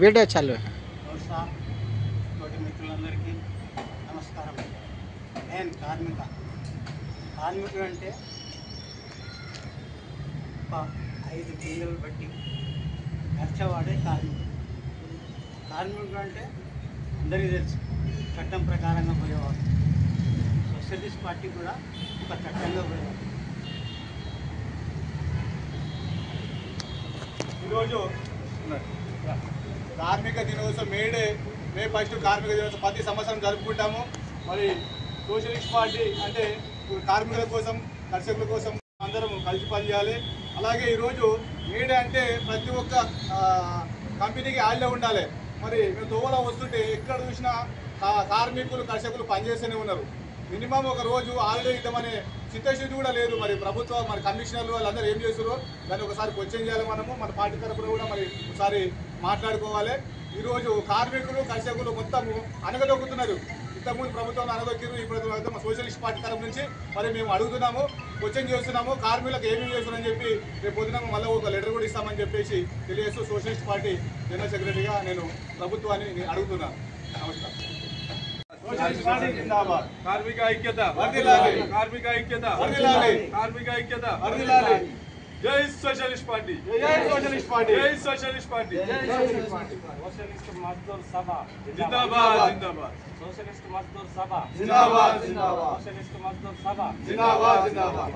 Video चालू है। తోటి మిత్రులందరికీ నమస్కారం. నేను కార్మికుడు అంటే ఒక 5 గింజలు బట్టి నడిచేవాడే కార్మికుడు అంటే అందరికీ తెలుసు, చట్టం ప్రకారంగా పోయేవాడు. సోషలిస్ట్ పార్టీ కూడా ఒక చట్టంగా పోయేవాడు. ఈరోజు కార్మిక దినోత్సవం మే 1 కార్మిక దినోత్సవం ప్రతి సంవత్సరం జరుపుకుంటాము. మరి సోషలిస్ట్ పార్టీ అంటే కార్మికుల కోసం, కర్షకుల కోసం అందరం కలిసి పనిచేయాలి. అలాగే ఈరోజు మేడే అంటే ప్రతి ఒక్క కంపెనీకి హాలిడే ఉండాలి. మరి మేము తోవలో వస్తుంటే ఎక్కడ చూసినా కార్మికులు, కర్షకులు పనిచేస్తూనే ఉన్నారు. మినిమం ఒక రోజు హాలిడే ఇద్దామనే చిత్తశుద్ధి కూడా లేదు. మరి ప్రభుత్వం, మరి కమిషనర్లు వాళ్ళందరూ ఏం చేస్తారో దాన్ని ఒకసారి క్వశ్చన్ చేయాలి. మన పార్టీ తరఫున కూడా మరి ఒకసారి మాట్లాడుకోవాలి. ఈరోజు కార్మికులు, కర్షకులు మొత్తము అనగదొక్కుతున్నారు. ఇంతకుముందు ప్రభుత్వం అనగదొక్కిరు, ఇప్పుడు మా సోషలిస్ట్ పార్టీ తరఫు నుంచి మరి మేము అడుగుతున్నాము, క్వశ్చన్ చేస్తున్నాము. కార్మికులకు ఏమేమి చేస్తున్నారని చెప్పి రేపు పొద్దున మళ్ళీ ఒక లెటర్ కూడా ఇస్తామని చెప్పేసి తెలియజేస్తూ సోషలిస్ట్ పార్టీ జనరల్ సెక్రటరీగా నేను ప్రభుత్వాన్ని అడుగుతున్నాను. నమస్కారం. కార్మిక ఐక్యత, కార్మిక ఐక్యత, కార్మిక ఐక్యత. జై సోషలిస్ట్ పార్టీ, జై సోషలిస్ట్ పార్టీ, జై సోషలిస్ట్ పార్టీ. సోషలిస్ట్ మజ్దూర్ సభ జిందాబాద్, జిందాబాద్. సోషలిస్ట్ మజ్దూర్ సభ జిందాబాద్, జిందాబాద్. సోషలిస్ట్ మజ్దూర్ సభ జిందాబాద్, జిందాబాద్.